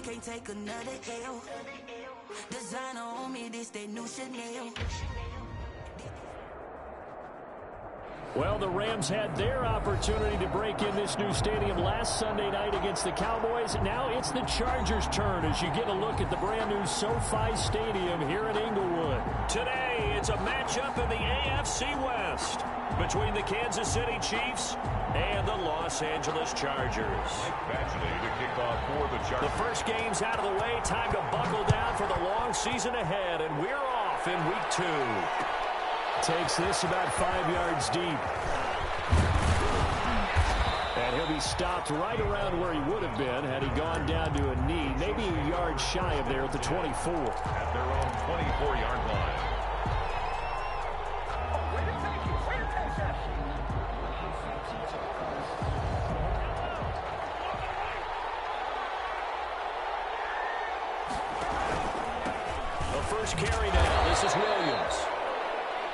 can't take another L. Designer on me, this they new Chanel. Well, the Rams had their opportunity to break in this new stadium last Sunday night against the Cowboys. Now it's the Chargers' turn as you get a look at the brand-new SoFi Stadium here in Inglewood. Today, it's a matchup in the AFC West between the Kansas City Chiefs and the Los Angeles Chargers. To kick off for the Chargers. The first game's out of the way. Time to buckle down for the long season ahead, and we're off in Week 2. Takes this about 5 yards deep. And he'll be stopped right around where he would have been had he gone down to a knee, maybe a yard shy of there at the 24. At their own 24-yard line. The first carry now. This is Williams.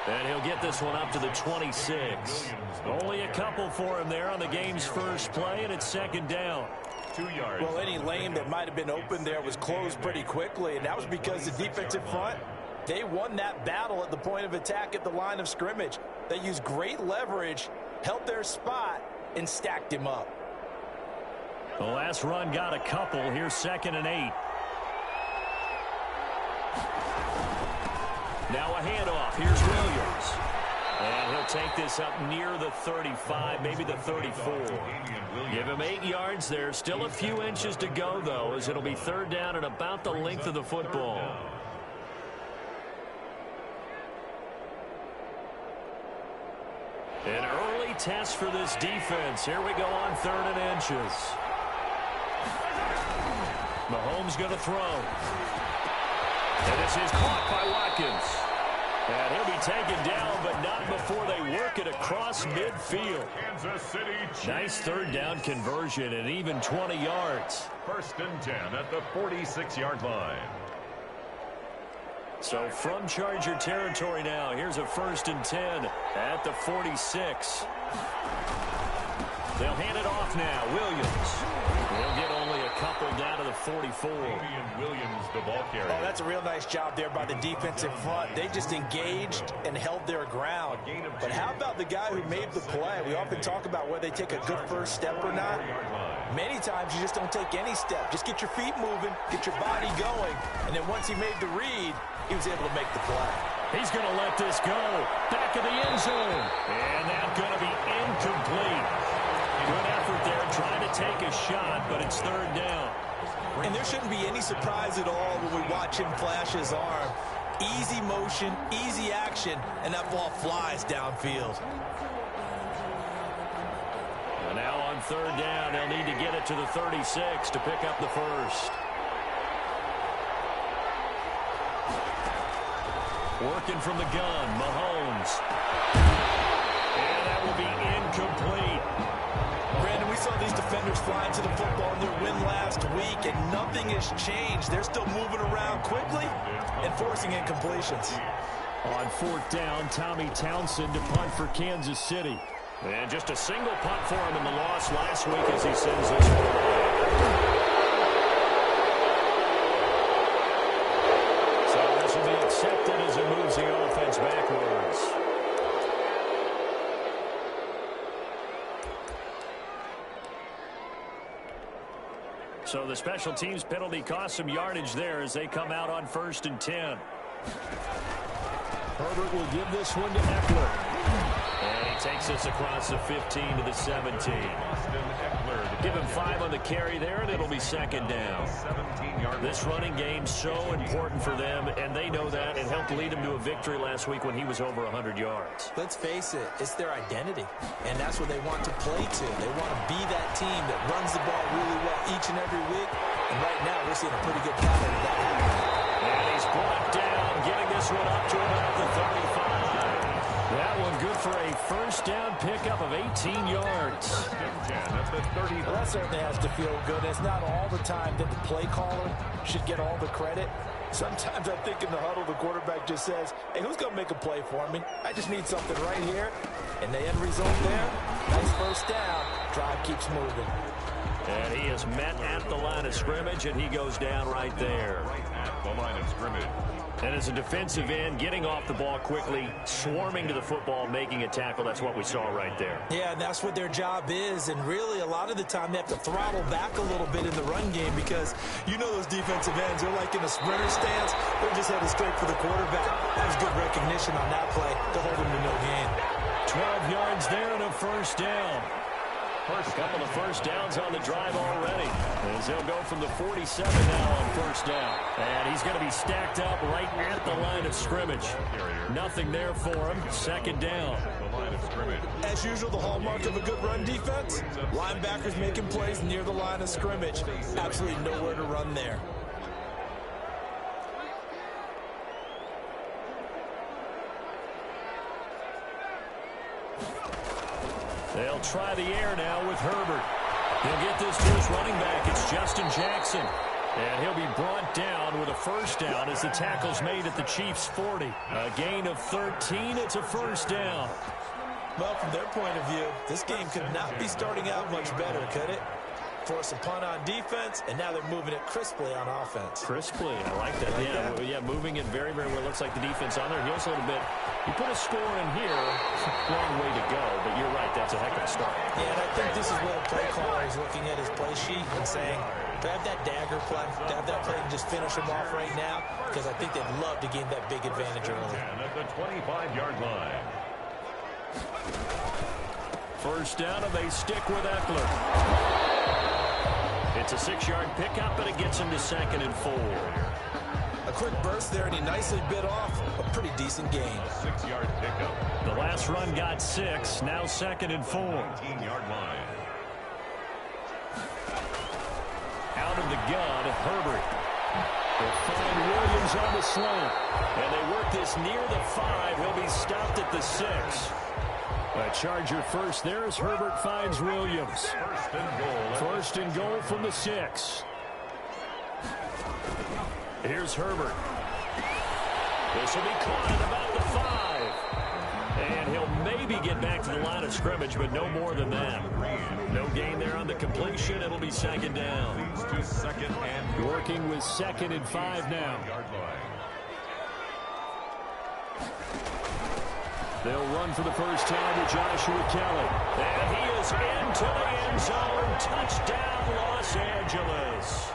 And he'll get this one up to the 26. Only a couple for him there on the game's first play, and it's second down. 2 yards. Well, any lane that might have been open there was closed pretty quickly, and that was because the defensive front, they won that battle at the point of attack at the line of scrimmage. They used great leverage, held their spot, and stacked him up. The last run got a couple. Here's 2nd and 8. Now a handoff. Here's Williams. And he'll take this up near the 35, maybe the 34. Give him 8 yards there. Still a few inches to go, though, as it'll be third down and about the length of the football. An early test for this defense. Here we go on 3rd and inches. Mahomes going to throw. And this is caught by Watkins. And he'll be taken down, but not before they work it across midfield. Kansas City Chiefs. Nice third down conversion and even 20 yards. 1st and 10 at the 46-yard line. So from Charger territory now, here's a 1st and 10 at the 46. They'll hand it off now. Williams. He'll get only a couple down to the 44. Williams, the ball carrier. Oh, that's a real nice job there by the defensive front. They just engaged and held their ground. But how about the guy who made the play? We often talk about whether they take a good first step or not. Many times you just don't take any step. Just get your feet moving, get your body going, and then once he made the read, he was able to make the play. He's going to let this go. Back of the end zone. And that's going to be incomplete. Good effort there trying to take a shot, but it's third down. And there shouldn't be any surprise at all when we watch him flash his arm. Easy motion, easy action, and that ball flies downfield. And now on third down, they'll need to get it to the 36 to pick up the first. Working from the gun, Mahomes. And that will be incomplete. Brandon, we saw these defenders flying to the football in their win last week, and nothing has changed. They're still moving around quickly and forcing incompletions. On 4th down, Tommy Townsend to punt for Kansas City. And just a single punt for him in the loss last week as he sends this one away. Accepted as it moves the offense backwards. So the special teams penalty cost some yardage there as they come out on 1st and 10. Herbert will give this one to Eckler. And he takes this across the 15 to the 17. Give him 5 on the carry there, and it'll be second down. This running game's so important for them, and they know that. It helped lead him to a victory last week when he was over 100 yards. Let's face it, it's their identity, and that's what they want to play to. They want to be that team that runs the ball really well each and every week, and right now we're seeing a pretty good pattern of that happening. And he's brought down, getting this one up to about the 35. That one good for a first down pickup of 18 yards. Well, that certainly has to feel good. It's not all the time that the play caller should get all the credit. Sometimes I think in the huddle, the quarterback just says, hey, who's going to make a play for me? I just need something right here. And the end result there, nice first down. Drive keeps moving. And he is met at the line of scrimmage, and he goes down right there. Right at the line of scrimmage. And as a defensive end, getting off the ball quickly, swarming to the football, making a tackle, that's what we saw right there. Yeah, and that's what their job is. And really, a lot of the time, they have to throttle back a little bit in the run game because you know those defensive ends, they're like in a sprinter stance. They're just headed straight for the quarterback. That was good recognition on that play to hold him to no gain. 12 yards there and a first down. First couple of first downs on the drive already. As he'll go from the 47 now on first down. And he's going to be stacked up right at the line of scrimmage. Nothing there for him. Second down. The line of scrimmage. As usual, the hallmark of a good run defense, linebackers making plays near the line of scrimmage. Absolutely nowhere to run there. They'll try the air now with Herbert. He'll get this to his running back. It's Justin Jackson. And he'll be brought down with a first down as the tackle's made at the Chiefs' 40. A gain of 13. It's a first down. Well, from their point of view, this game could not be starting out much better, could it? Force a punt on defense, and now they're moving it crisply on offense. Crisply, I like that. Yeah, moving it very, very well. Looks like the defense on their heels a little bit. You put a score in here, long way to go, but you're right, that's a heck of a start. Yeah, and I think this is where the play caller is looking at his play sheet and saying, to have that dagger play, to have that play and just finish him off right now, because I think they'd love to gain that big advantage early. And at the 25-yard line. First down, and they stick with Eckler. It's a 6-yard pickup, but it gets him to 2nd and 4. A quick burst there, and he nicely bit off a pretty decent gain. 6-yard pickup. The last run got 6, now 2nd and 4. 19-yard line. Out of the gun, Herbert. They'll find Williams on the slant. And they work this near the 5. He'll be stopped at the 6. A Charger first there as Herbert finds Williams. First and goal. First and goal from the 6. Here's Herbert. This will be caught at about the 5. And he'll maybe get back to the line of scrimmage, but no more than that. No gain there on the completion. It'll be 2nd down. Leads to 2nd and Working with 2nd and 5 now. yard line. They'll run for the first time with Joshua Kelly. And he is into the end zone. Touchdown, Los Angeles.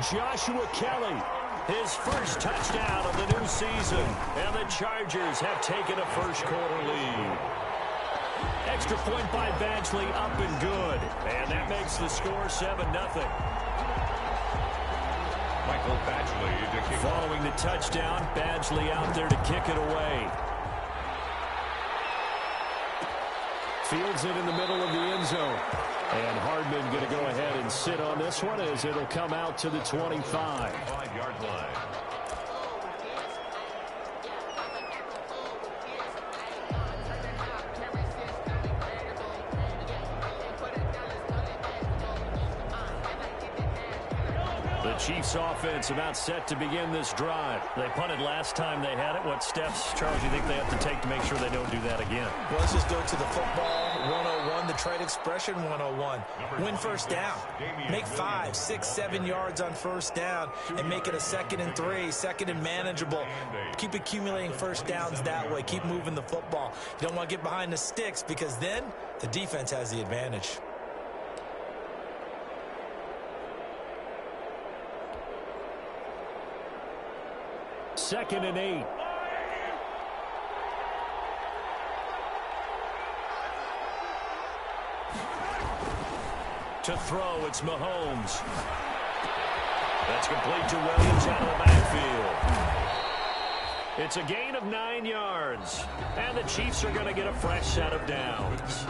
Joshua Kelly, his first touchdown of the new season. And the Chargers have taken a first-quarter lead. Extra point by Badgley, up and good. And that makes the score 7-0. Michael Badgley to kick. Following the touchdown, Badgley out there to kick it away. Fields it in the middle of the end zone. And Hardman going to go ahead and sit on this one as it'll come out to the 25. 5-yard line. The Chiefs offense about set to begin this drive. They punted last time they had it. What steps, Charles, do you think they have to take to make sure they don't do that again? Well, let's just go to the football 101, the trade expression 101. Win first down. Make 5, 6, 7 yards on first down and make it a 2nd and 3, 2nd and manageable. Keep accumulating first downs that way. Keep moving the football. You don't want to get behind the sticks because then the defense has the advantage. Second and 8. To throw, it's Mahomes. That's complete to Williams out of the backfield. It's a gain of 9 yards. And the Chiefs are going to get a fresh set of downs.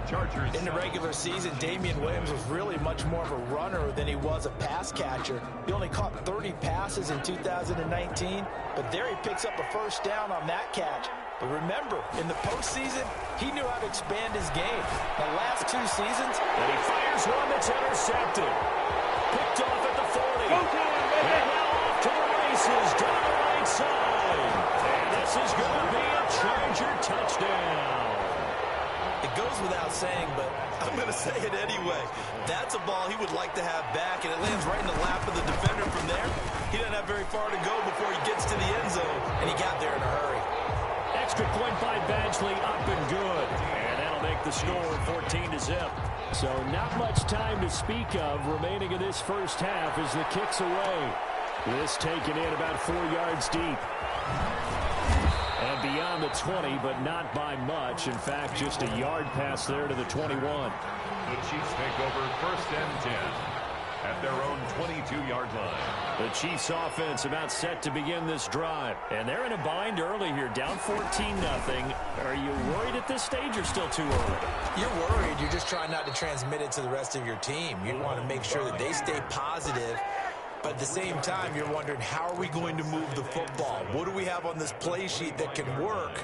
Chargers. In the regular season, Damian Williams was really much more of a runner than he was a pass catcher. He only caught 30 passes in 2019, but there he picks up a first down on that catch. But remember, in the postseason, he knew how to expand his game. The last 2 seasons, and he fires one that's intercepted. Picked off at the 40. And now off to the races down the right side. And this is going to be a Charger touchdown. It goes without saying, but I'm going to say it anyway. That's a ball he would like to have back, and it lands right in the lap of the defender from there. He doesn't have very far to go before he gets to the end zone, and he got there in a hurry. Extra point by Badgley, up and good. And that'll make the score 14-0. So not much time to speak of remaining in this first half as the kick's away. This taken in about 4 yards deep. And beyond the 20, but not by much. In fact, just a yard pass there to the 21. The Chiefs take over 1st and 10 at their own 22-yard line. The Chiefs offense about set to begin this drive. And they're in a bind early here, down 14-0. Are you worried at this stage or still too early? You're worried. You're just trying not to transmit it to the rest of your team. You want to make sure that they stay positive. But at the same time, you're wondering, how are we going to move the football? What do we have on this play sheet that can work?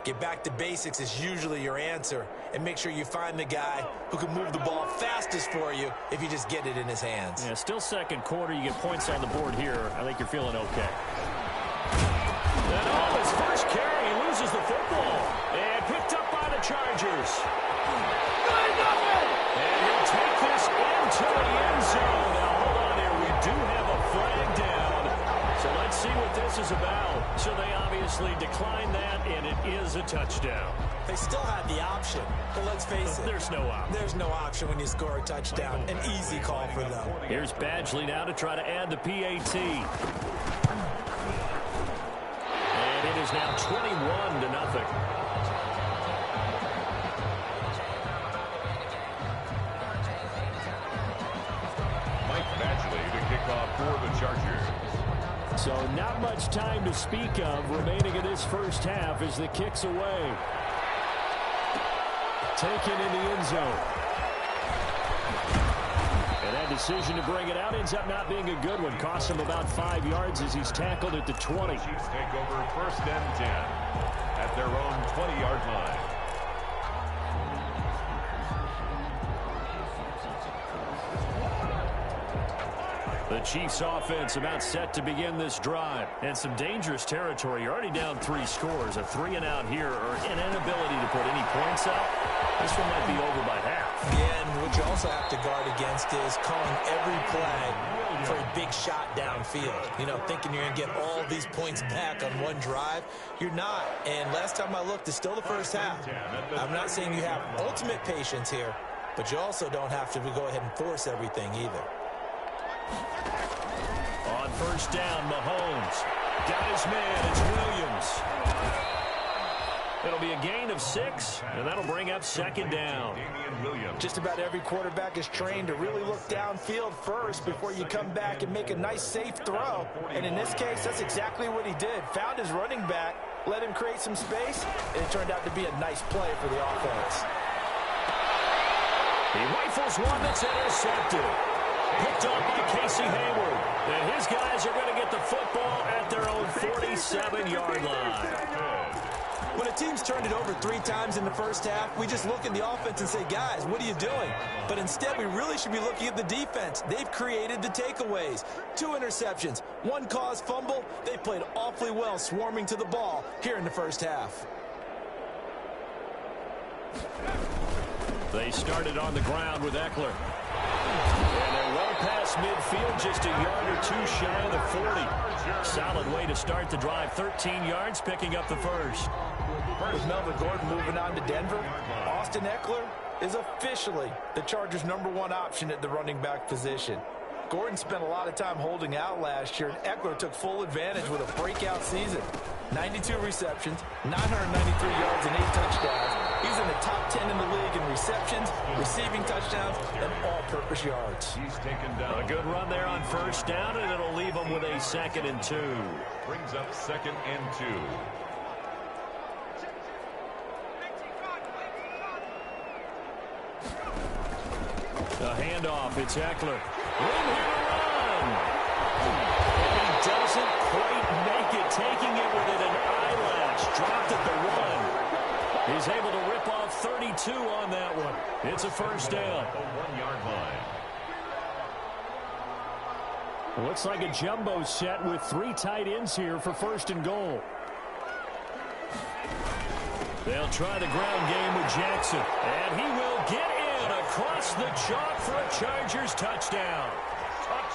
Get back to basics is usually your answer. And make sure you find the guy who can move the ball fastest for you if you just get it in his hands. Yeah, still second quarter. You get points on the board here. I think you're feeling okay. And oh, his first carry, he loses the football. And picked up by the Chargers. And he'll take this into the end zone. Now, hold on here. We do have a flag down. So let's see what this is about. So they obviously declined that, and it is a touchdown. They still had the option, but let's face it. There's no option. There's no option when you score a touchdown. An easy call for them. Here's Badgley now to try to add the PAT. And it is now 21-0. For the Chargers. So not much time to speak of remaining in this first half as the kick's away. Taken in the end zone. And that decision to bring it out ends up not being a good one. Costs him about 5 yards as he's tackled at the 20. Chiefs take over 1st and 10 at their own 20-yard line. The Chiefs offense about set to begin this drive. And some dangerous territory. You're already down 3 scores. A 3-and-out here or an inability to put any points up. This one might be over by half. Yeah, and what you also have to guard against is calling every play for a big shot downfield. You know, thinking you're going to get all these points back on one drive. You're not. And last time I looked, it's still the first half. I'm not saying you have ultimate patience here, but you also don't have to go ahead and force everything either. On first down, Mahomes got his man. It's Williams. It'll be a gain of 6, and that'll bring up 2nd down. Just about every quarterback is trained to really look downfield first before you come back and make a nice, safe throw. And in this case, that's exactly what he did. Found his running back, let him create some space, and it turned out to be a nice play for the offense. He rifles one that's intercepted. Picked up by Casey Hayward. And his guys are going to get the football at their own 47-yard line. When a team's turned it over 3 times in the first half, we just look at the offense and say, guys, what are you doing? But instead, we really should be looking at the defense. They've created the takeaways. 2 interceptions, 1 caused fumble. They played awfully well swarming to the ball here in the first half. They started on the ground with Eckler. And they're well past midfield, just a yard or 2 shy of the 40. Solid way to start the drive. 13 yards, picking up the first. With Melvin Gordon moving on to Denver, Austin Eckler is officially the Chargers' #1 option at the running back position. Gordon spent a lot of time holding out last year, and Eckler took full advantage with a breakout season. 92 receptions, 993 yards, and 8 touchdowns. He's in the top 10 in the league in receptions, receiving touchdowns, and all-purpose yards. He's taken down. A good run there on first down, and it'll leave him with a 2nd and 2. Brings up 2nd and 2. The handoff, it's Eckler. Room here to run. And he doesn't quite make it, taking it within an eyelash. Dropped at the 1. He's able to rip off 32 on that one. It's a first down. The 1-yard line. Looks like a jumbo set with 3 tight ends here for 1st and goal. They'll try the ground game with Jackson. And he will get in across the chalk for a Chargers touchdown.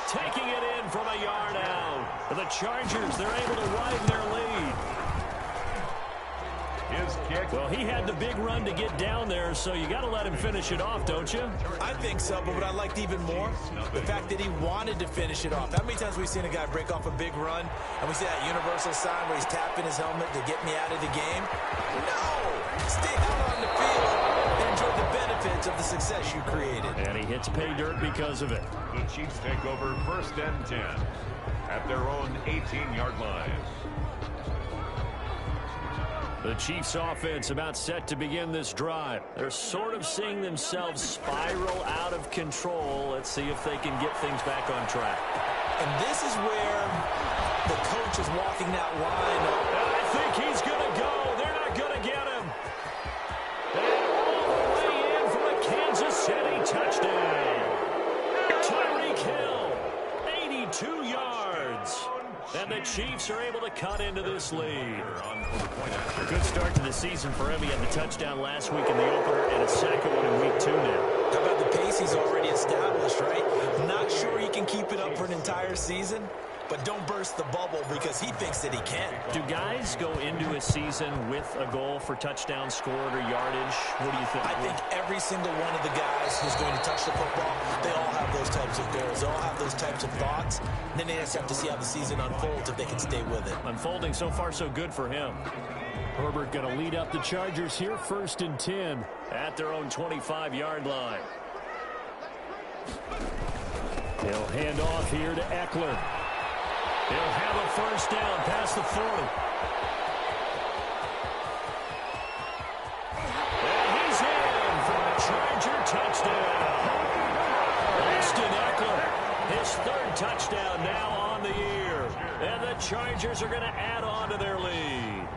Taking it in from a yard out. The Chargers, they're able to widen their lead. His kick. Well, he had the big run to get down there, so you got to let him finish it off, don't you? I think so, but what I liked even more, the fact that he wanted to finish it off. How many times have we seen a guy break off a big run, and we see that universal sign where he's tapping his helmet to get me out of the game? No! Stay out on the field and enjoy the benefits of the success you created. And he hits pay dirt because of it. The Chiefs take over 1st and 10 at their own 18-yard line. The Chiefs offense about set to begin this drive. They're sort of seeing themselves spiral out of control. Let's see if they can get things back on track. And this is where the coach is walking that line. I think he's going to go. They're not going to get him. And all the way in for a Kansas City touchdown. Tyreek Hill, 82 yards. And the Chiefs are able to cut into this lead. Good start to the season for him. He had the touchdown last week in the opener and a second one in week 2 now. How about the pace he's already established, right? Not sure he can keep it up for an entire season, but don't burst the bubble because he thinks that he can. Do guys go into a season with a goal for touchdowns scored or yardage? What do you think? I think every single one of the guys who's going to touch the football, they all have those types of goals. They all have those types of thoughts. And then they just have to see how the season unfolds if they can stay with it. Unfolding so far so good for him. Herbert going to lead up the Chargers here, 1st and 10 at their own 25-yard line. He'll hand off here to Eckler. He'll have a first down past the 40. And he's in for a Charger touchdown. Austin Eckler, his 3rd touchdown now on the year. And the Chargers are going to add on to their lead.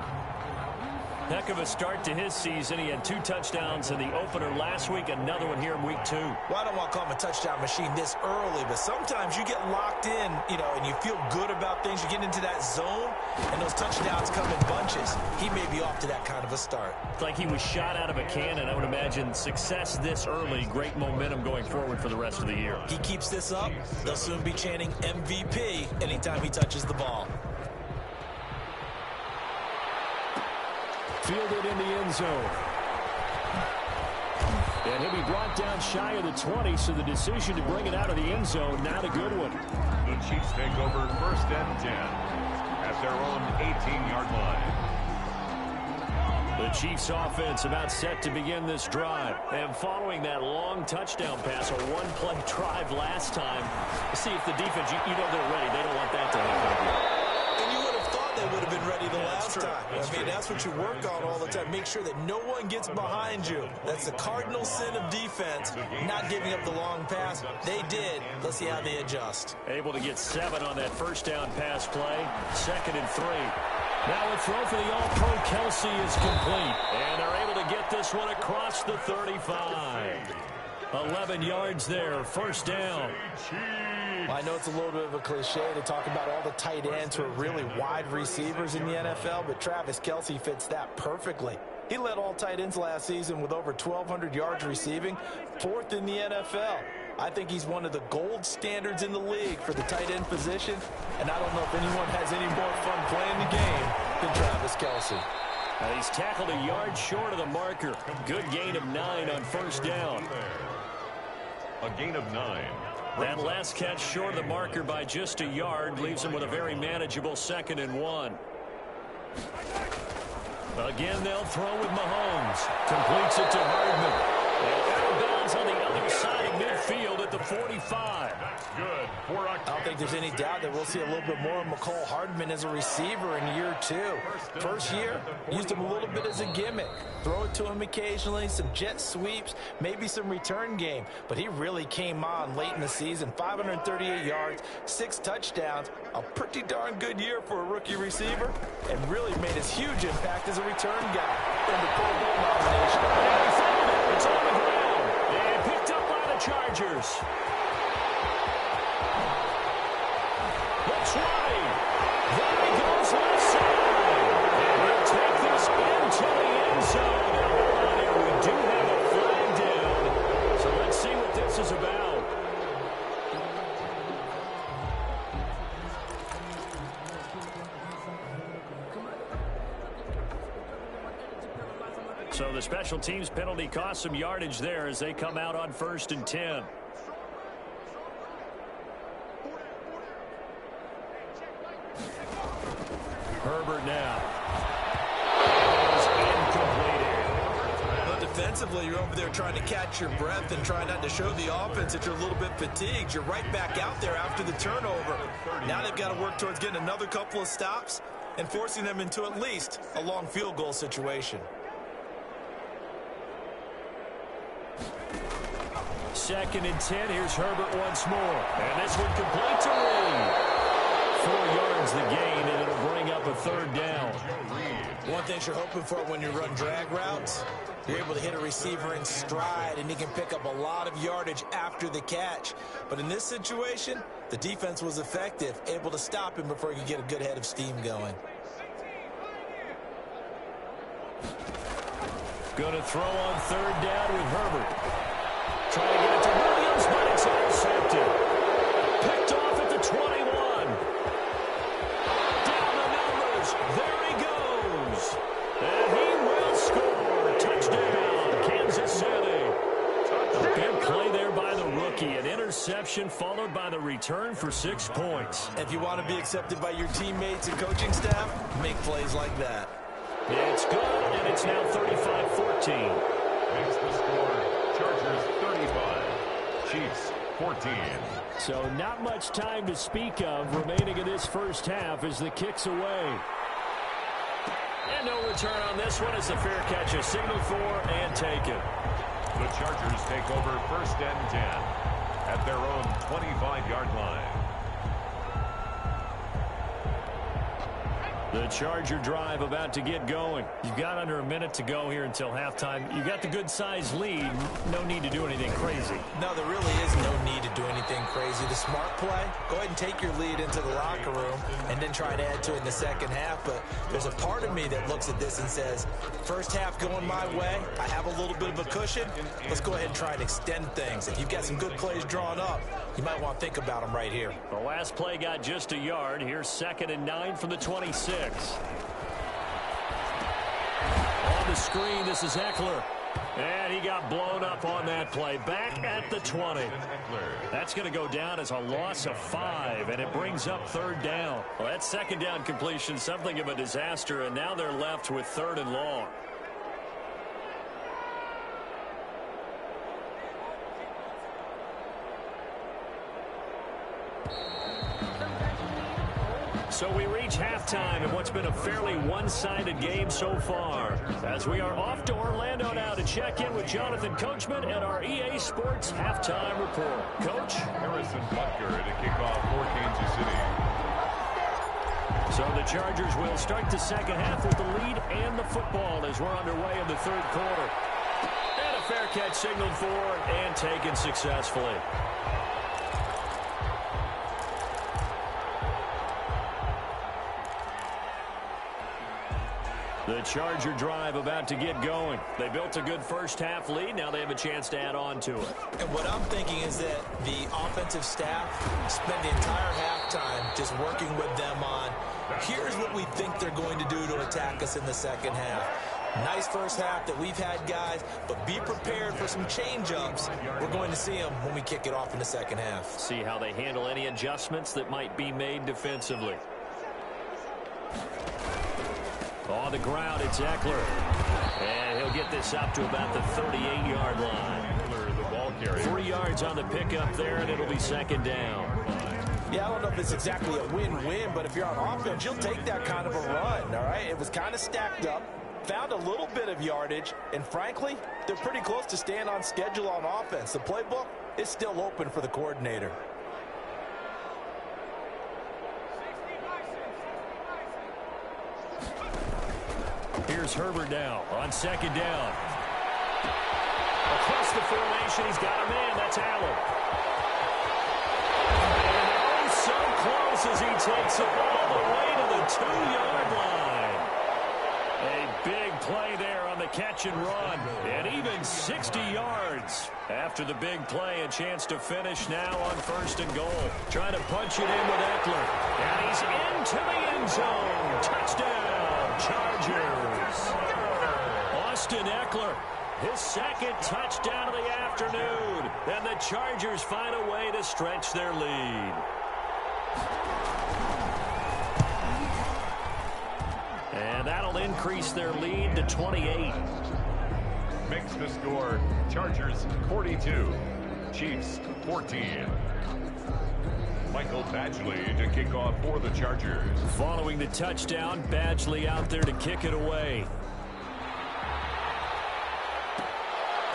Heck of a start to his season. He had 2 touchdowns in the opener last week, another one here in week 2. Well, I don't want to call him a touchdown machine this early, but sometimes you get locked in, and you feel good about things. You get into that zone, and those touchdowns come in bunches. He may be off to that kind of a start. It's like he was shot out of a cannon. I would imagine success this early, great momentum going forward for the rest of the year. He keeps this up, they'll soon be chanting MVP anytime he touches the ball. Fielded in the end zone. And he'll be brought down shy of the 20, so the decision to bring it out of the end zone, not a good one. The Chiefs take over 1st and 10 at their own 18-yard line. The Chiefs offense about set to begin this drive. And following that long touchdown pass, a one-play drive last time, see if the defense, you know they're ready. They don't want that to happen. And you would have thought they would have been ready the last time. That's what you work on all the time. Make sure that no one gets behind you. That's the cardinal sin of defense, not giving up the long pass. They did. Let's see how they adjust. Able to get 7 on that first down pass play. 2nd and 3. Now a throw for the All-Pro Kelsey is complete. And they're able to get this one across the 35. 11 yards there, 1st down. Well, I know it's a little bit of a cliche to talk about all the tight ends who are really wide receivers in the NFL, but Travis Kelsey fits that perfectly. He led all tight ends last season with over 1,200 yards receiving, 4th in the NFL. I think he's one of the gold standards in the league for the tight end position, and I don't know if anyone has any more fun playing the game than Travis Kelsey. He's tackled a yard short of the marker. Good gain of 9 on 1st down. A gain of 9. That last catch short of the marker by just a yard leaves him with a very manageable 2nd and 1. Again, they'll throw with Mahomes. Completes it to Hardman. And out of bounds on the other side of midfield at the 45. Good. I don't think there's any doubt that we'll see a little bit more of McCole Hardman as a receiver in year 2. First year, used him a little bit as a gimmick. Throw it to him occasionally, some jet sweeps, maybe some return game. But he really came on late in the season. 538 yards, 6 touchdowns. A pretty darn good year for a rookie receiver. And really made his huge impact as a return guy. In the Pro Bowl nomination. And he found it. It's on the ground. And picked up by the Chargers. Looks right. There he goes left side. And he'll take this into the end zone. special teams penalty cost some yardage there as they come out on 1st and 10. Herbert now. Well, defensively, you're over there trying to catch your breath and try not to show the offense that you're a little bit fatigued. You're right back out there after the turnover. Now they've got to work towards getting another couple of stops and forcing them into at least a long field goal situation. 2nd and 10. Here's Herbert once more. And this one complete to Reed. 4 yards the gain, and it'll bring up a 3rd down. One thing you're hoping for when you run drag routes, you're able to hit a receiver in stride, and he can pick up a lot of yardage after the catch. But in this situation, the defense was effective, able to stop him before he could get a good head of steam going. Going to throw on 3rd down with Herbert. Trying to get it to Williams, but it's intercepted. Picked off at the 21. Down the numbers. There he goes. And he will score. Touchdown, Kansas City. A big play there by the rookie. An interception followed by the return for 6 points. If you want to be accepted by your teammates and coaching staff, make plays like that. It's good, and it's now 35-14. Makes the score Chargers 35, Chiefs 14. So not much time to speak of remaining in this first half as the kick's away. And no return on this one as the fair catch is signaled for and taken. The Chargers take over 1st and 10 at their own 25-yard line. The Charger drive about to get going. You've got under a minute to go here until halftime. You got the good-sized lead. No need to do anything crazy. No, there really is no need to do anything crazy. The smart play, go ahead and take your lead into the locker room and then try to add to it in the second half. But there's a part of me that looks at this and says, first half going my way, I have a little bit of a cushion. Let's go ahead and try and extend things. If you've got some good plays drawn up, you might want to think about them right here. The last play got just a yard. Here's 2nd and 9 from the 26. On the screen, this is Eckler. And he got blown up on that play. Back at the 20. That's going to go down as a loss of 5, and it brings up 3rd down. Well, that 2nd down completion, something of a disaster, and now they're left with 3rd and long. So we reach halftime in what's been a fairly one-sided game so far. As we are off to Orlando now to check in with Jonathan Coachman at our EA Sports Halftime Report. Coach? Harrison Butker to kick off for Kansas City. So the Chargers will start the second half with the lead and the football as we're underway in the 3rd quarter. And a fair catch signaled for and taken successfully. The Charger drive about to get going. They built a good first half lead. Now they have a chance to add on to it. And what I'm thinking is that the offensive staff spent the entire halftime just working with them on, here's what we think they're going to do to attack us in the second half. Nice first half that we've had, guys, but be prepared for some change-ups. We're going to see them when we kick it off in the second half. See how they handle any adjustments that might be made defensively. On the ground, it's Eckler. And he'll get this up to about the 38-yard line. The ball carrier. 3 yards on the pickup there, and it'll be 2nd down. Yeah, I don't know if it's exactly a win-win, but if you're on offense, you'll take that kind of a run, all right? It was kind of stacked up, found a little bit of yardage, and frankly, they're pretty close to staying on schedule on offense. The playbook is still open for the coordinator. Here's Herbert now on 2nd down. Across the formation, he's got a man. That's Allen. And oh, so close as he takes it all the way to the 2-yard line. A big play there on the catch and run. And even 60 yards. After the big play, a chance to finish now on 1st and goal. Trying to punch it in with Eckler. And he's into the end zone. Touchdown, Chargers. Austin Eckler, his second touchdown of the afternoon. And the Chargers find a way to stretch their lead. And that'll increase their lead to 28. Makes the score Chargers 42, Chiefs 14. Michael Badgley to kick off for the Chargers. Following the touchdown, Badgley out there to kick it away.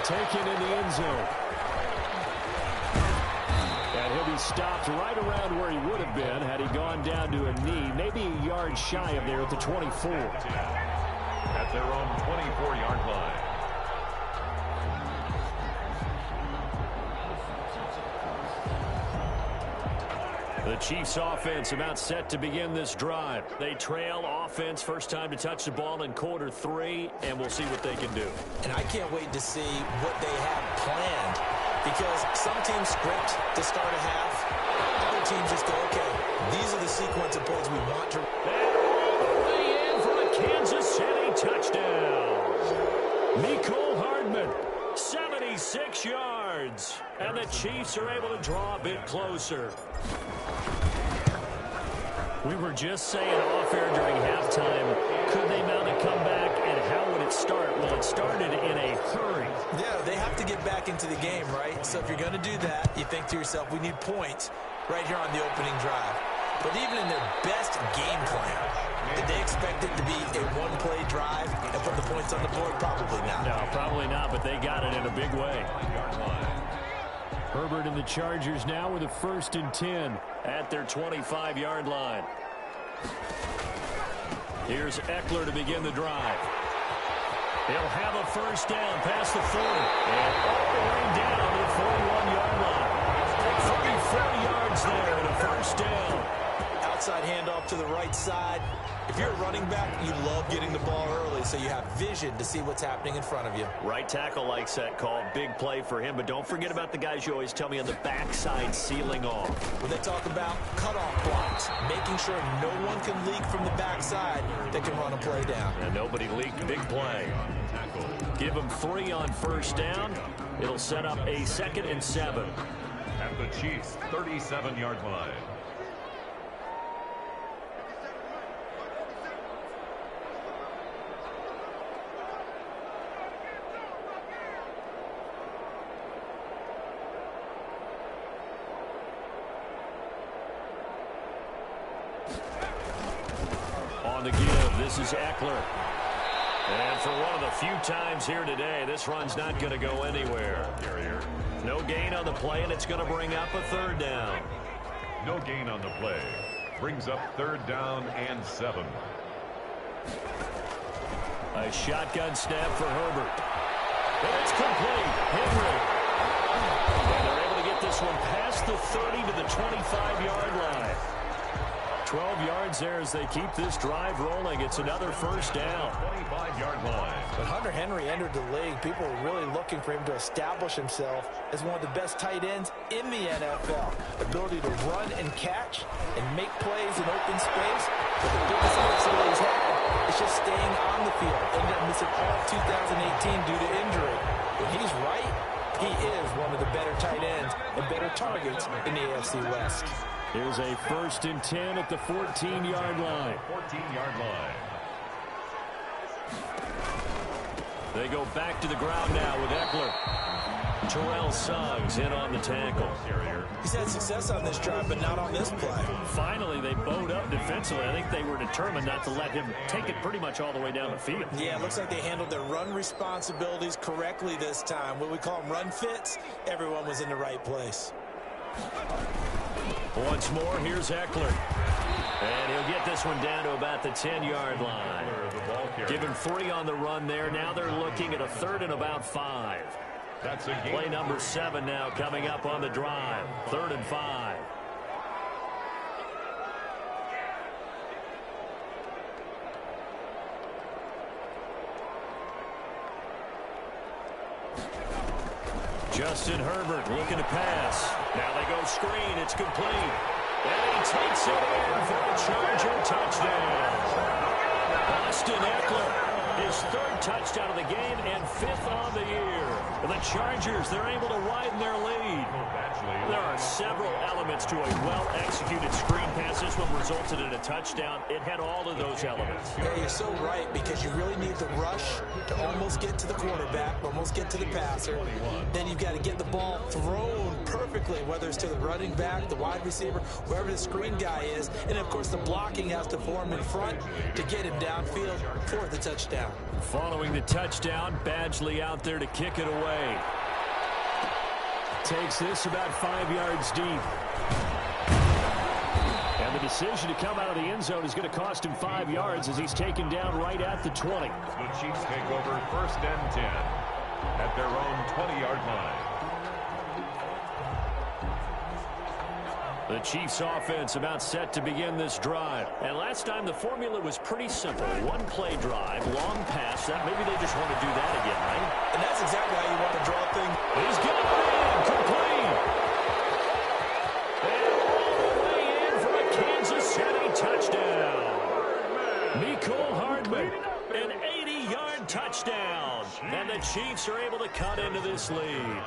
Taken in the end zone. And he'll be stopped right around where he would have been had he gone down to a knee, maybe a yard shy of there at the 24. At their own 24-yard line. The Chiefs offense about set to begin this drive. They trail offense, first time to touch the ball in quarter 3, and we'll see what they can do. And I can't wait to see what they have planned, because some teams script to start a half. Other teams just go, okay, these are the sequence of plays we want to. And in for a Kansas City touchdown. Mecole Hardman, 76 yards. And the Chiefs are able to draw a bit closer. We were just saying off air during halftime, could they mount a comeback and how would it start? Well, it started in a hurry. Yeah, they have to get back into the game, right? So if you're going to do that, you think to yourself, we need points right here on the opening drive. But even in their best game plan, did they expect it to be a one-play drive and put the points on the board? Probably not. No, probably not, but they got it in a big way. Herbert and the Chargers now with a 1st and 10 at their 25-yard line. Here's Eckler to begin the drive. He'll have a first down past the 40 and all the way down to the 41-yard line. 34 yards there and a first down. Outside handoff to the right side. If you're a running back, you love getting the ball early so you have vision to see what's happening in front of you. Right tackle likes that call. Big play for him, but don't forget about the guys you always tell me on the backside sealing off. When they talk about cutoff blocks, making sure no one can leak from the backside that can run a play down. And nobody leaked. Big play. Give them 3 on first down. It'll set up a 2nd and 7. At the Chiefs' 37-yard line. On the give, this is Eckler. And for one of the few times here today, this run's not going to go anywhere. No gain on the play, and it's going to bring up a 3rd down. No gain on the play. Brings up 3rd down and 7. A shotgun snap for Herbert. And it's complete. Henry. And they're able to get this one past the 30 to the 25-yard line. 12 yards there as they keep this drive rolling. It's another first down. 25-yard line. When Hunter Henry entered the league, people were really looking for him to establish himself as one of the best tight ends in the NFL. Ability to run and catch and make plays in open space. But the biggest obstacle he's had is just staying on the field. Ended up missing all of 2018 due to injury. When he's right, he is one of the better tight ends and better targets in the AFC West. Here's a 1st and 10 at the 14-yard line. 14-yard line. They go back to the ground now with Eckler. Terrell Suggs in on the tackle. He's had success on this drive, but not on this play. Finally, they bowed up defensively. I think they were determined not to let him take it pretty much all the way down the field. Yeah, it looks like they handled their run responsibilities correctly this time. What we call them run fits, everyone was in the right place. Once more, here's Eckler. And he'll get this one down to about the 10-yard line. Give him 3 on the run there. Now they're looking at a 3rd and about 5. That's a game. Play number 7 now coming up on the drive. 3rd and 5. Justin Herbert looking to pass. Now they go screen. It's complete. And he takes it in for a Charger touchdown. Austin Eckler His third touchdown of the game and fifth on the year. The Chargers, they're able to widen their lead. There are several elements to a well-executed screen pass. This one resulted in a touchdown. It had all of those elements. Yeah, you're so right, because you really need the rush to almost get to the quarterback, almost get to the passer. Then you've got to get the ball thrown perfectly, whether it's to the running back, the wide receiver, wherever the screen guy is. And, of course, the blocking has to form in front to get him downfield for the touchdown. Following the touchdown, Badgley out there to kick it away. Takes this about 5 yards deep. And the decision to come out of the end zone is going to cost him 5 yards as he's taken down right at the 20. The Chiefs take over 1st and 10 at their own 20-yard line. The Chiefs offense about set to begin this drive. And last time the formula was pretty simple. One play drive, long pass. Maybe they just want to do that again, right? And that's exactly how you want to draw things. He's got it in, complete. And all the way in for a Kansas City touchdown. Mecole Hardman, an 80-yard touchdown. And the Chiefs are able to cut into this lead.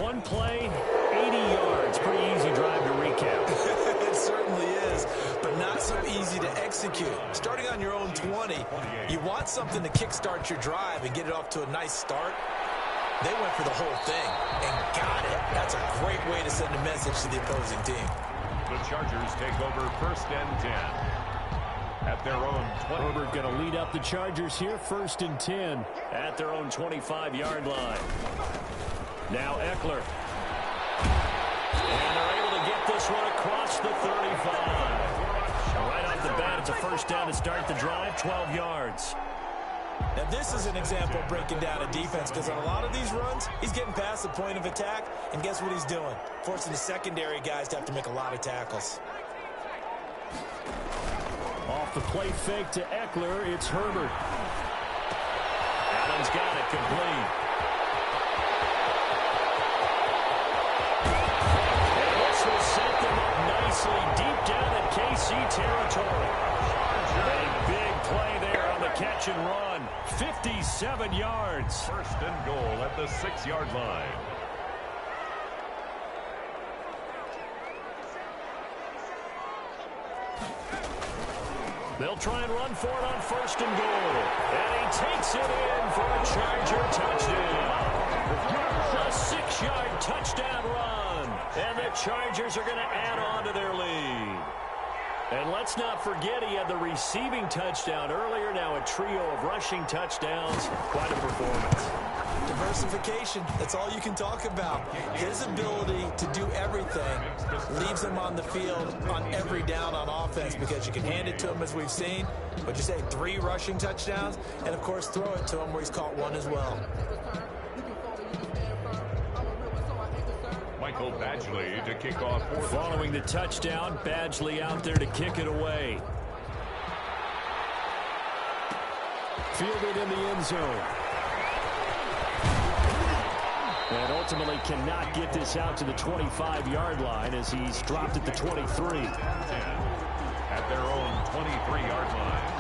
One play, 80 yards. Pretty easy drive to recap. It certainly is, but not so easy to execute. Starting on your own 20, you want something to kickstart your drive and get it off to a nice start. They went for the whole thing and got it. That's a great way to send a message to the opposing team. The Chargers take over 1st and 10 at their own 20. Herbert going to lead up the Chargers here, 1st and 10 at their own 25-yard line. Now Eckler. And they're able to get this one across the 35. Right off the bat, it's a 1st down to start the drive, 12 yards. Now this is an example of breaking down a defense, because on a lot of these runs, he's getting past the point of attack, and guess what he's doing? Forcing the secondary guys to have to make a lot of tackles. Off the play fake to Eckler, it's Herbert. Allen's got it complete. Set them up nicely deep down in KC territory. A big play there on the catch and run. 57 yards. 1st and goal at the 6-yard line. They'll try and run for it on 1st and goal. And he takes it in for a Charger touchdown. A 6-yard touchdown run. And the Chargers are going to add on to their lead. And let's not forget he had the receiving touchdown earlier. Now a trio of rushing touchdowns. Quite a performance. Diversification, that's all you can talk about. His ability to do everything leaves him on the field on every down on offense, because you can hand it to him, as we've seen. But you say 3 rushing touchdowns, and of course throw it to him where he's caught one as well. Michael Badgley to kick off. Following the touchdown, Badgley out there to kick it away. Fielded in the end zone. And ultimately cannot get this out to the 25-yard line as he's dropped at the 23. At their own 23-yard line.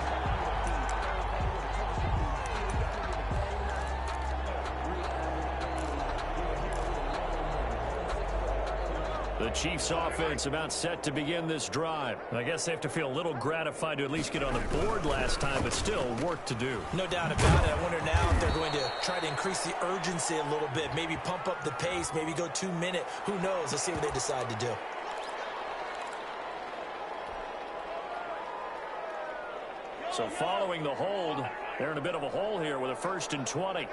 The Chiefs offense about set to begin this drive. I guess they have to feel a little gratified to at least get on the board last time, but still work to do. No doubt about it. I wonder now if they're going to try to increase the urgency a little bit, maybe pump up the pace, maybe go 2-minute. Who knows? Let's see what they decide to do. So following the hold, they're in a bit of a hole here with a 1st and 20.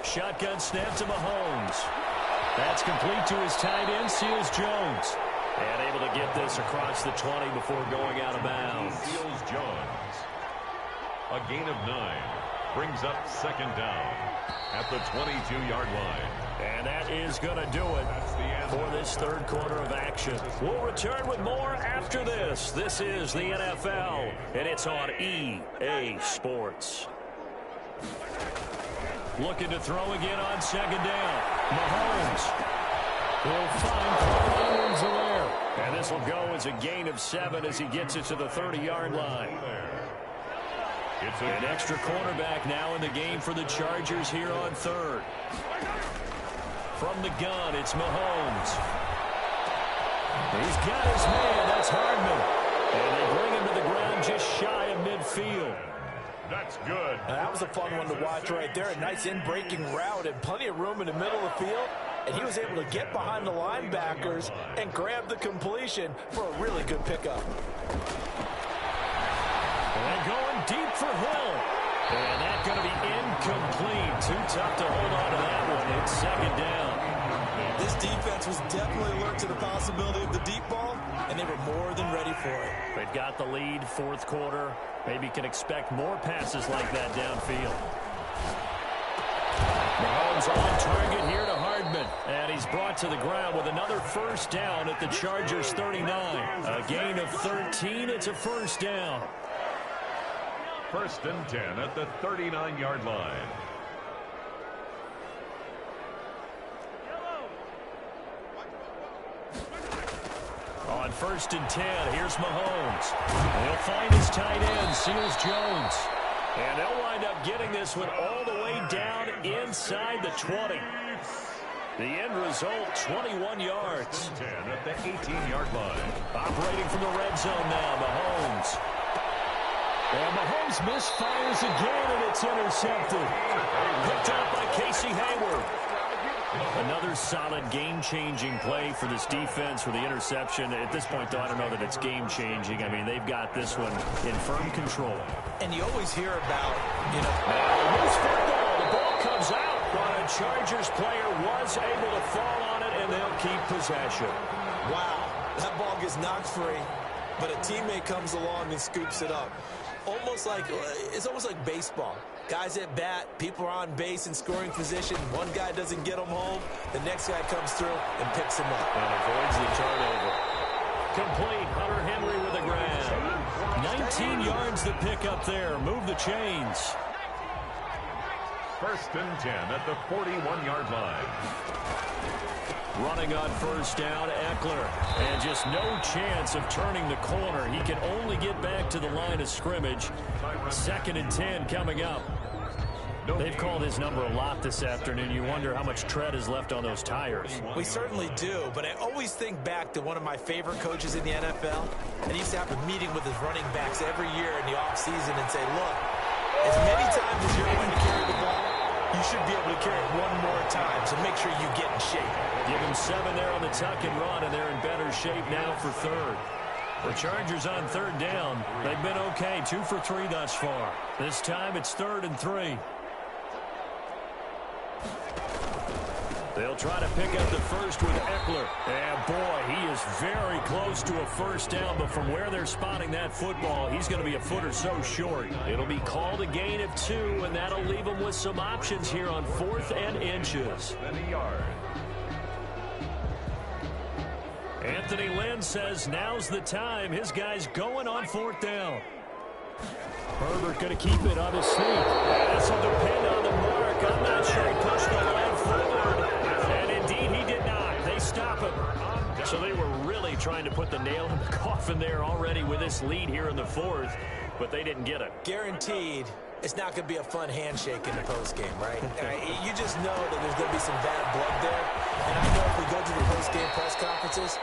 Shotgun snap to Mahomes. That's complete to his tight end, Seals Jones. And able to get this across the 20 before going out of bounds. Seals Jones. A gain of 9. Brings up 2nd down at the 22-yard line. And that is going to do it for this 3rd quarter of action. We'll return with more after this. This is the NFL, and it's on EA Sports. Looking to throw again on 2nd down. Mahomes will find Clyde Edwards-Helaire. And this will go as a gain of 7 as he gets it to the 30-yard line. It's an extra cornerback now in the game for the Chargers here on third. From the gun, it's Mahomes. He's got his man. That's Hardman. And they bring him to the ground just shy of midfield. That's good. Now, that was a fun one to watch right there. A nice in-breaking route and plenty of room in the middle of the field. And he was able to get behind the linebackers and grab the completion for a really good pickup. And going deep for Hill. And that's going to be incomplete. Too tough to hold on to that one. It's second down. This defense was definitely alert to the possibility of the deep ball, and they were more than ready for it. They've got the lead, fourth quarter. Maybe can expect more passes like that downfield. Mahomes on target here to Hardman. And he's brought to the ground with another first down at the Chargers 39. A gain of 13. It's a first down. First and 10 at the 39-yard line. On first and 10, here's Mahomes. He'll find his tight end, Seals Jones. And they'll wind up getting this one all the way down inside the 20. The end result, 21 yards. 10 at the 18-yard line. Operating from the red zone now, Mahomes. And Mahomes misfires again, and it's intercepted. Picked up by Casey Hayward. Another solid game-changing play for this defense with the interception. At this point, though, I don't know that it's game-changing. I mean, they've got this one in firm control. And you always hear about, Now, loose football. The ball comes out, but a Chargers player was able to fall on it, and they'll keep possession. wow, that ball gets knocked free, but a teammate comes along and scoops it up. It's almost like baseball. Guys at bat, people are on base in scoring position. One guy doesn't get them home. The next guy comes through and picks him up. And avoids the turnover. Complete. Hunter Henry with a grab. 19 yards to pick up there. Move the chains. First and 10 at the 41-yard line. Running on first down, Eckler. And just no chance of turning the corner. He can only get back to the line of scrimmage. Second and 10 coming up. They've called his number a lot this afternoon. You wonder how much tread is left on those tires. We certainly do, but I always think back to one of my favorite coaches in the NFL, and he used to have a meeting with his running backs every year in the offseason and say, look, as many times as you're going to carry the ball, you should be able to carry it one more time, so make sure you get in shape. Give him 7 there on the tuck and run, and they're in better shape now for third. The Chargers on third down. They've been okay, 2 for 3 thus far. This time it's 3rd and 3. They'll try to pick up the first with Eckler. And boy, he is very close to a first down, but from where they're spotting that football, he's going to be a foot or so short. It'll be called a gain of 2, and that'll leave him with some options here on 4th and inches. Then a yard. Anthony Lynn says now's the time. His guy's going on 4th down. Herbert going to keep it on his sneak. This will depend on the mark. I'm not sure he pushed the line forward. And indeed he did not. They stop him. So they were really trying to put the nail in the coffin there already with this lead here in the 4th, but they didn't get it. Guaranteed, it's not going to be a fun handshake in the postgame, right? You just know that there's going to be some bad blood there. And I know if we go to the postgame press conferences,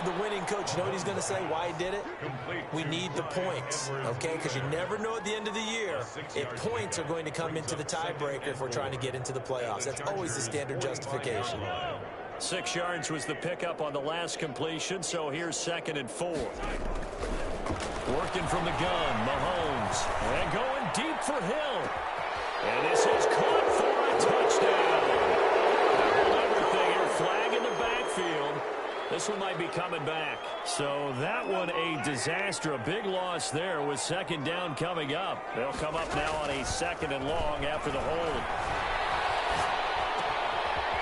the winning coach, you know what he's going to say, why he did it? We need the points, okay? Because you never know at the end of the year if points are going to come into the tiebreaker if we're trying to get into the playoffs. That's always the standard justification. 6 yards was the pickup on the last completion, so here's 2nd and 4. Working from the gun, Mahomes. And going deep for Hill. And this is caught for a touchdown. Everything here, flag in the backfield. This one might be coming back. So that one a disaster. A big loss there with 2nd down coming up. They'll come up now on a 2nd and long after the hold.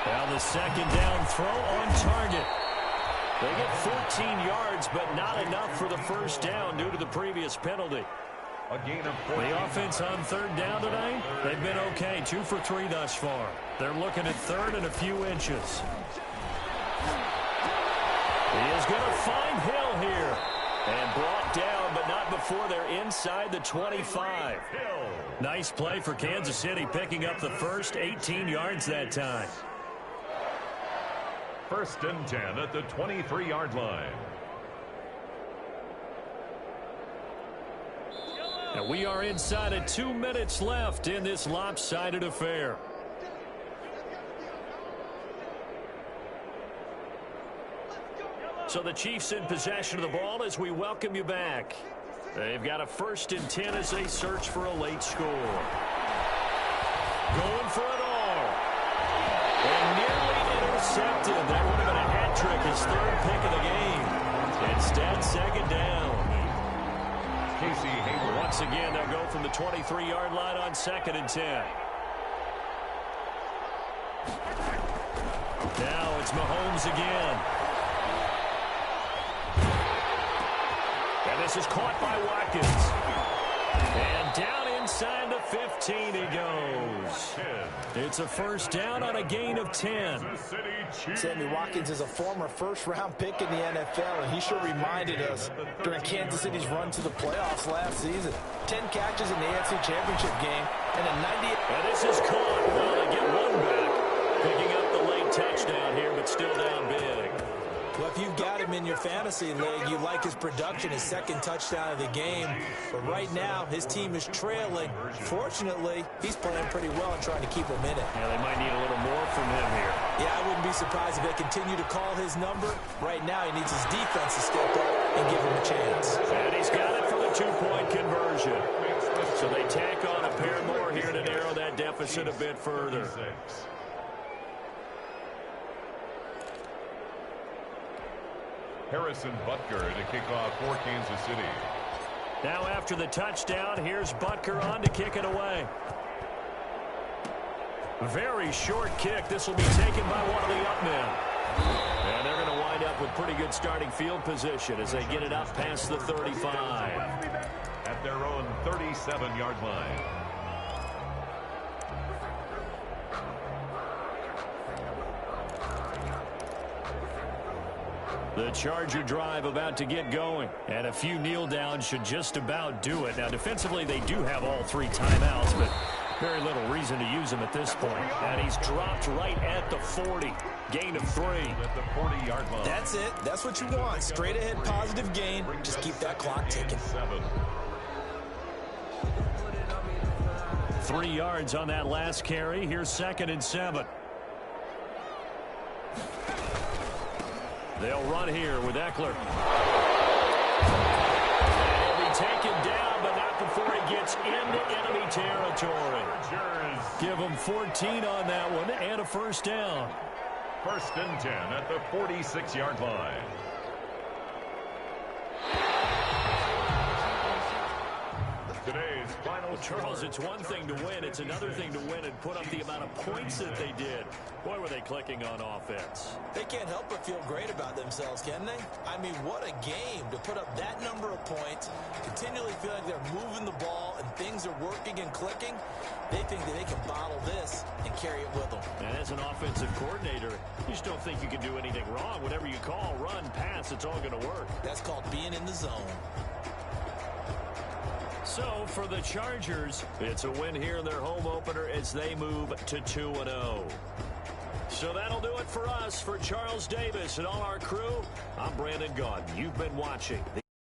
Now the 2nd down throw on target. They get 14 yards, but not enough for the first down due to the previous penalty. A gain of 4. The offense on 3rd down tonight, they've been okay, 2 for 3 thus far. They're looking at 3rd and a few inches. He is going to find Hill here. And brought down, but not before they're inside the 25. Nice play for Kansas City, picking up the first 18 yards that time. 1st and 10 at the 23-yard line. And we are inside of 2 minutes left in this lopsided affair. So the Chiefs in possession of the ball as we welcome you back. They've got a 1st and 10 as they search for a late score. Going for it all. And nearly intercepted. That would have been a hat trick, his 3rd pick of the game. Instead, 2nd down. Casey Hayward. Once again, they'll go from the 23-yard line on 2nd and 10. Now it's Mahomes again. And this is caught by Watkins. And down inside the 15 he goes. It's a 1st down on a gain of 10. Sammy Watkins is a former 1st-round pick in the NFL, and he sure reminded us during Kansas City's run to the playoffs last season. 10 catches in the AFC Championship game and a 98. And this is caught. Well, they get one back. Picking up the late touchdown here, but still down big. Well, if you've got him in your fantasy league, you like his production, his 2nd touchdown of the game. But right now, his team is trailing. Fortunately, he's playing pretty well and trying to keep him in it. Yeah, they might need a little more from him here. Yeah, I wouldn't be surprised if they continue to call his number. Right now, he needs his defense to step up and give him a chance. And he's got it for the 2-point conversion. So they tack on a pair more here to narrow that deficit a bit further. Harrison Butker to kick off for Kansas City. Now after the touchdown, here's Butker on to kick it away. Very short kick. This will be taken by one of the up men. And they're going to wind up with pretty good starting field position as they get it up past the 35. At their own 37-yard line. The Charger drive about to get going. And a few kneel downs should just about do it. Now, defensively, they do have all 3 timeouts, but very little reason to use them at this point. And he's dropped right at the 40. Gain of 3. At the 40-yard line. That's it. That's what you want. Straight ahead positive gain. Just keep that clock ticking. 3 yards on that last carry. Here's 2nd and 7. They'll run here with Eckler. He'll be taken down, but not before he gets into enemy territory. Give him 14 on that one and a 1st down. 1st and 10 at the 46-yard line. Today's final Charles, score. it's one thing to win. It's another thing to win and put up the amount of points that they did. Boy, were they clicking on offense. They can't help but feel great about themselves, can they? I mean, what a game to put up that number of points, continually feel like they're moving the ball and things are working and clicking. They think that they can bottle this and carry it with them. And as an offensive coordinator, you just don't think you can do anything wrong. Whatever you call, run, pass, it's all going to work. That's called being in the zone. So for the Chargers, it's a win here in their home opener as they move to 2-0. So that'll do it for us. For Charles Davis and all our crew, I'm Brandon Gaudin. You've been watching the